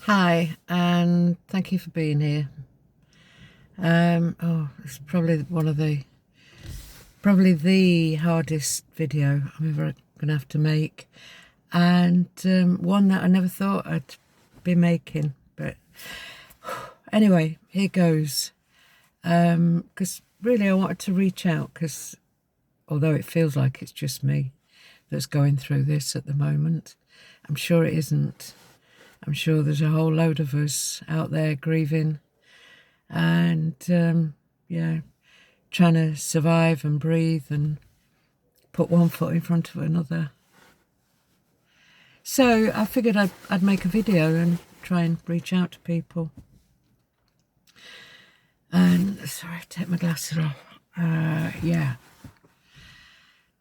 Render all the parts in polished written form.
Hi, and thank you for being here. It's probably the hardest video I'm ever gonna have to make, and one that I never thought I'd be making. But anyway, here goes. Because really, I wanted to reach out because although it feels like it's just me that's going through this at the moment, I'm sure it isn't. I'm sure there's a whole load of us out there grieving and trying to survive and breathe and put one foot in front of another. So I figured I'd make a video and try and reach out to people. And sorry, take my glasses off.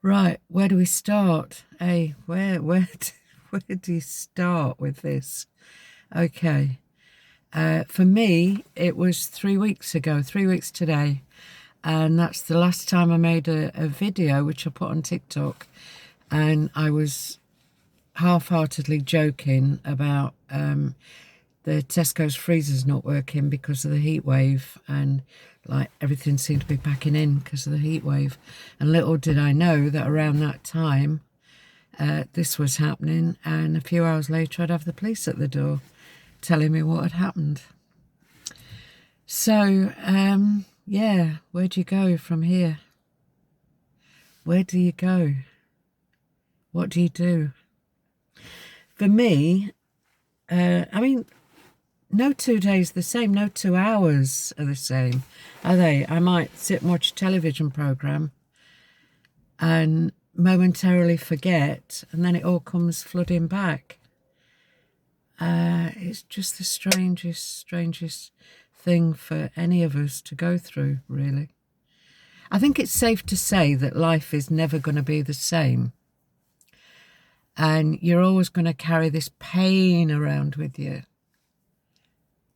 Right, where do we start? Hey, where do you start with this? Okay. For me, it was 3 weeks ago, 3 weeks today. And that's the last time I made a video, which I put on TikTok. And I was half-heartedly joking about the Tesco's freezers not working because of the heat wave, and like everything seemed to be packing in because of the heat wave. And little did I know that around that time this was happening, and a few hours later I'd have the police at the door telling me what had happened. So where do you go from here? Where do you go? What do you do? For me, no 2 days are the same, no 2 hours are the same, are they? I might sit and watch a television programme and momentarily forget, and then it all comes flooding back. It's just the strangest thing for any of us to go through, really. I think it's safe to say that life is never going to be the same. And you're always going to carry this pain around with you.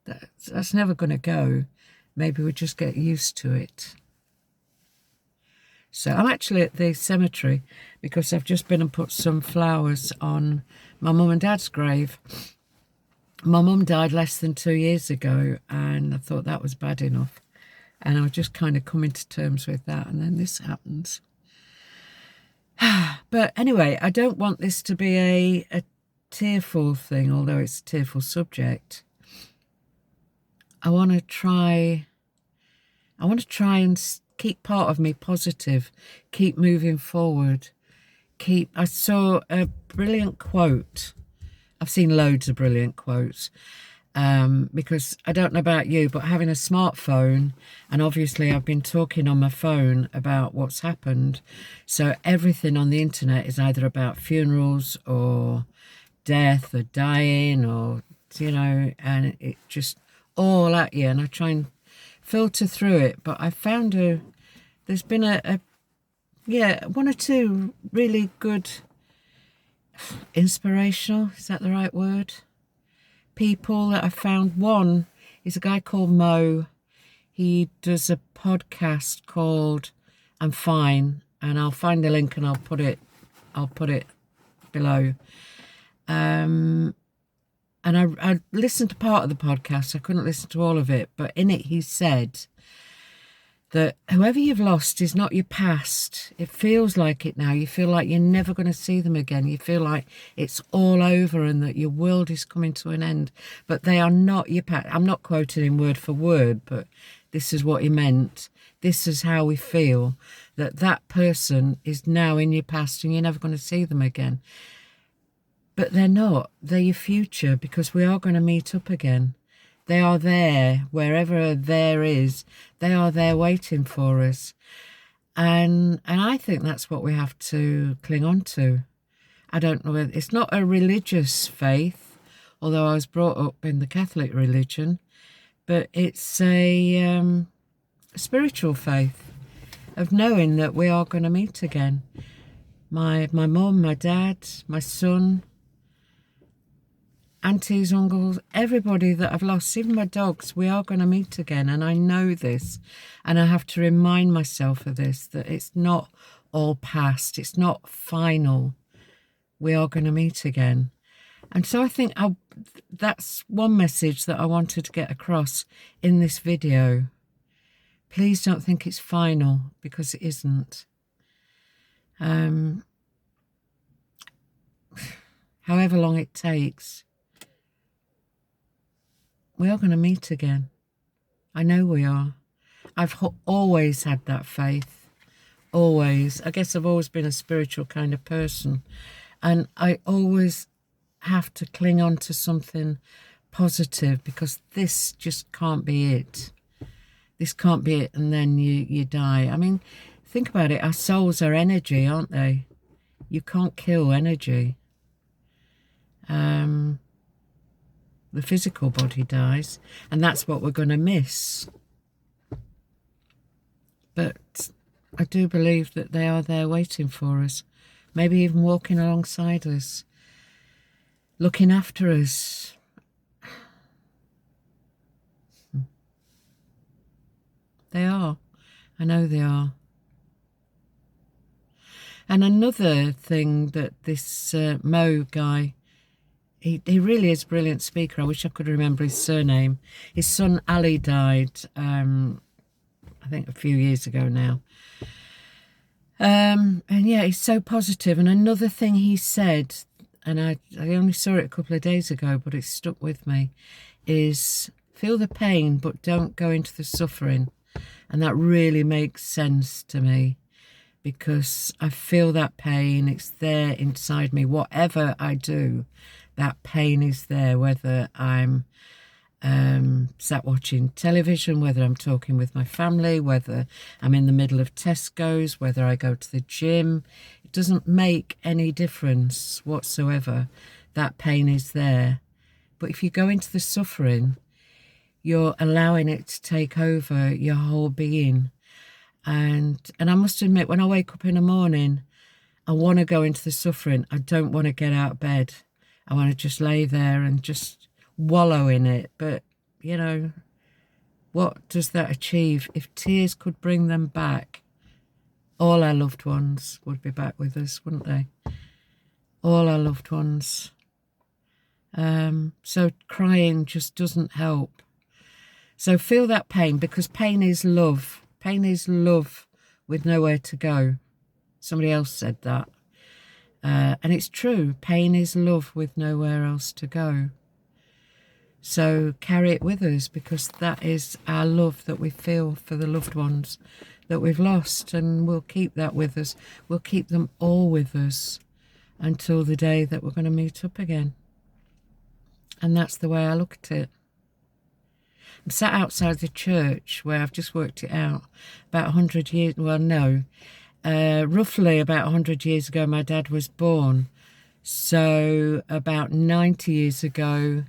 That's never going to go. Maybe we just get used to it. So I'm actually at the cemetery because I've just been and put some flowers on my mum and dad's grave. My mum died less than 2 years ago, and I thought that was bad enough. And I was just kind of coming to terms with that, and then this happens. But anyway, I don't want this to be a tearful thing, although it's a tearful subject. I want to try and keep part of me positive, keep moving forward, I saw a brilliant quote. I've seen loads of brilliant quotes, because I don't know about you, but having a smartphone, and obviously I've been talking on my phone about what's happened, so everything on the internet is either about funerals or death or dying, or and it just all at you, and I try and filter through it. But I found there's been one or two really good inspirational, is that the right word, people that I found. One is a guy called Mo. He does a podcast called I'm Fine, and I'll find the link and I'll put it below. And I listened to part of the podcast. I couldn't listen to all of it, but in it he said that whoever you've lost is not your past. It feels like it now. You feel like you're never going to see them again. You feel like it's all over and that your world is coming to an end. But they are not your past. I'm not quoting him word for word, but this is what he meant. This is how we feel, that person is now in your past and you're never going to see them again. But they're not. They're your future, because we are going to meet up again. They are there, wherever there is, they are there waiting for us. And I think that's what we have to cling on to. I don't know, it's not a religious faith, although I was brought up in the Catholic religion, but it's a spiritual faith of knowing that we are going to meet again. My mum, my dad, my son, aunties, uncles, everybody that I've lost, even my dogs, we are going to meet again. And I know this, and I have to remind myself of this, that it's not all past, it's not final. We are going to meet again. And so I think that's one message that I wanted to get across in this video. Please don't think it's final, because it isn't. However long it takes, we are going to meet again. I know we are. I've always had that faith. Always. I guess I've always been a spiritual kind of person. And I always have to cling on to something positive, because this just can't be it. This can't be it, and then you die. I mean, think about it. Our souls are energy, aren't they? You can't kill energy. The physical body dies, and that's what we're going to miss. But I do believe that they are there waiting for us, maybe even walking alongside us, looking after us. They are. I know they are. And another thing that this Mo guy, he really is a brilliant speaker. I wish I could remember his surname. His son Ali died, I think a few years ago now. And yeah, he's so positive. And another thing he said, and I only saw it a couple of days ago, but it stuck with me, is feel the pain, but don't go into the suffering. And that really makes sense to me, because I feel that pain. It's there inside me. Whatever I do, that pain is there, whether I'm sat watching television, whether I'm talking with my family, whether I'm in the middle of Tesco's, whether I go to the gym. It doesn't make any difference whatsoever. That pain is there. But if you go into the suffering, you're allowing it to take over your whole being. And I must admit, when I wake up in the morning, I want to go into the suffering. I don't want to get out of bed. I want to just lay there and just wallow in it. But, you know, what does that achieve? If tears could bring them back, all our loved ones would be back with us, wouldn't they? All our loved ones. So crying just doesn't help. So feel that pain, because pain is love. Pain is love with nowhere to go. Somebody else said that. And it's true. Pain is love with nowhere else to go. So carry it with us, because that is our love that we feel for the loved ones that we've lost. And we'll keep that with us. We'll keep them all with us until the day that we're going to meet up again. And that's the way I look at it. I'm sat outside the church where I've just worked it out. About 100 years, well, no, roughly about 100 years ago, my dad was born. So about 90 years ago,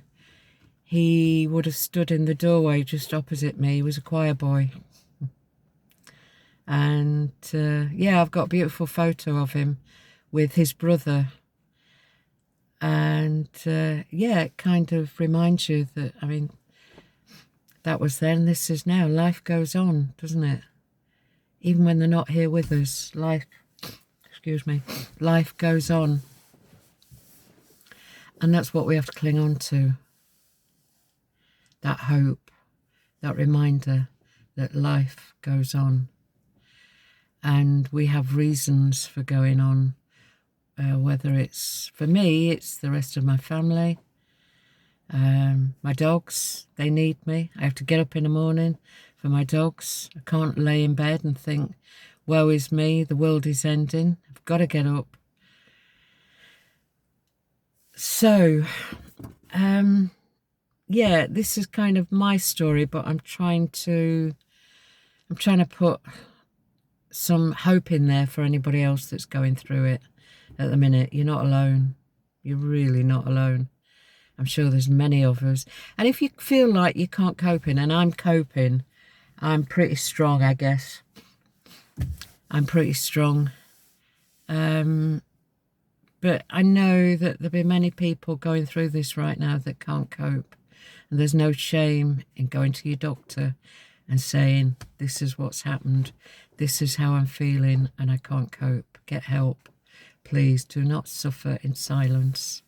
he would have stood in the doorway just opposite me. He was a choir boy. And yeah, I've got a beautiful photo of him with his brother. And yeah, it kind of reminds you that, I mean, that was then, this is now. Life goes on, doesn't it? Even when they're not here with us, life goes on. And that's what we have to cling on to. That hope, that reminder that life goes on. And we have reasons for going on, whether it's, for me, it's the rest of my family. My dogs, they need me. I have to get up in the morning for my dogs. I can't lay in bed and think, woe is me, the world is ending. I've got to get up. So, yeah, this is kind of my story, but I'm trying to put some hope in there for anybody else that's going through it at the minute. You're not alone. You're really not alone. I'm sure there's many of us. And if you feel like you can't cope in, and I'm coping, I'm pretty strong, I guess. I'm pretty strong. But I know that there'll be many people going through this right now that can't cope. And there's no shame in going to your doctor and saying, this is what's happened. This is how I'm feeling and I can't cope. Get help. Please do not suffer in silence.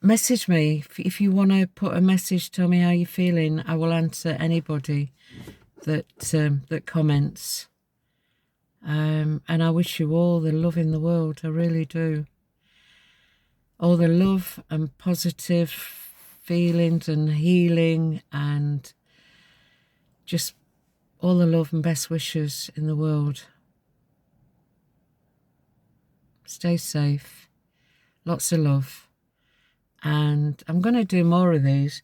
Message me if you want to put a message. Tell me how you're feeling. I will answer anybody that comments. And I wish you all the love in the world. I really do. All the love and positive feelings and healing, and just all the love and best wishes in the world. Stay safe. Lots of love. And I'm going to do more of these.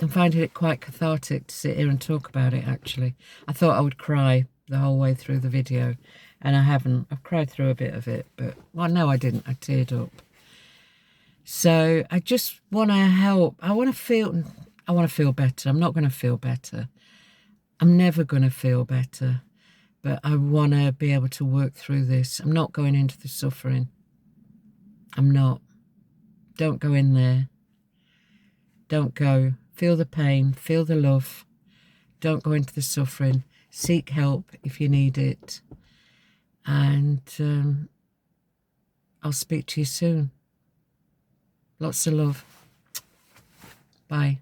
I'm finding it quite cathartic to sit here and talk about it, actually. I thought I would cry the whole way through the video, and I haven't. I've cried through a bit of it, but, well, no, I didn't. I teared up. So I just want to help. I want to feel better. I'm not going to feel better. I'm never going to feel better. But I want to be able to work through this. I'm not going into the suffering. I'm not. Don't go in there. Don't go. Feel the pain. Feel the love. Don't go into the suffering. Seek help if you need it. And I'll speak to you soon. Lots of love. Bye.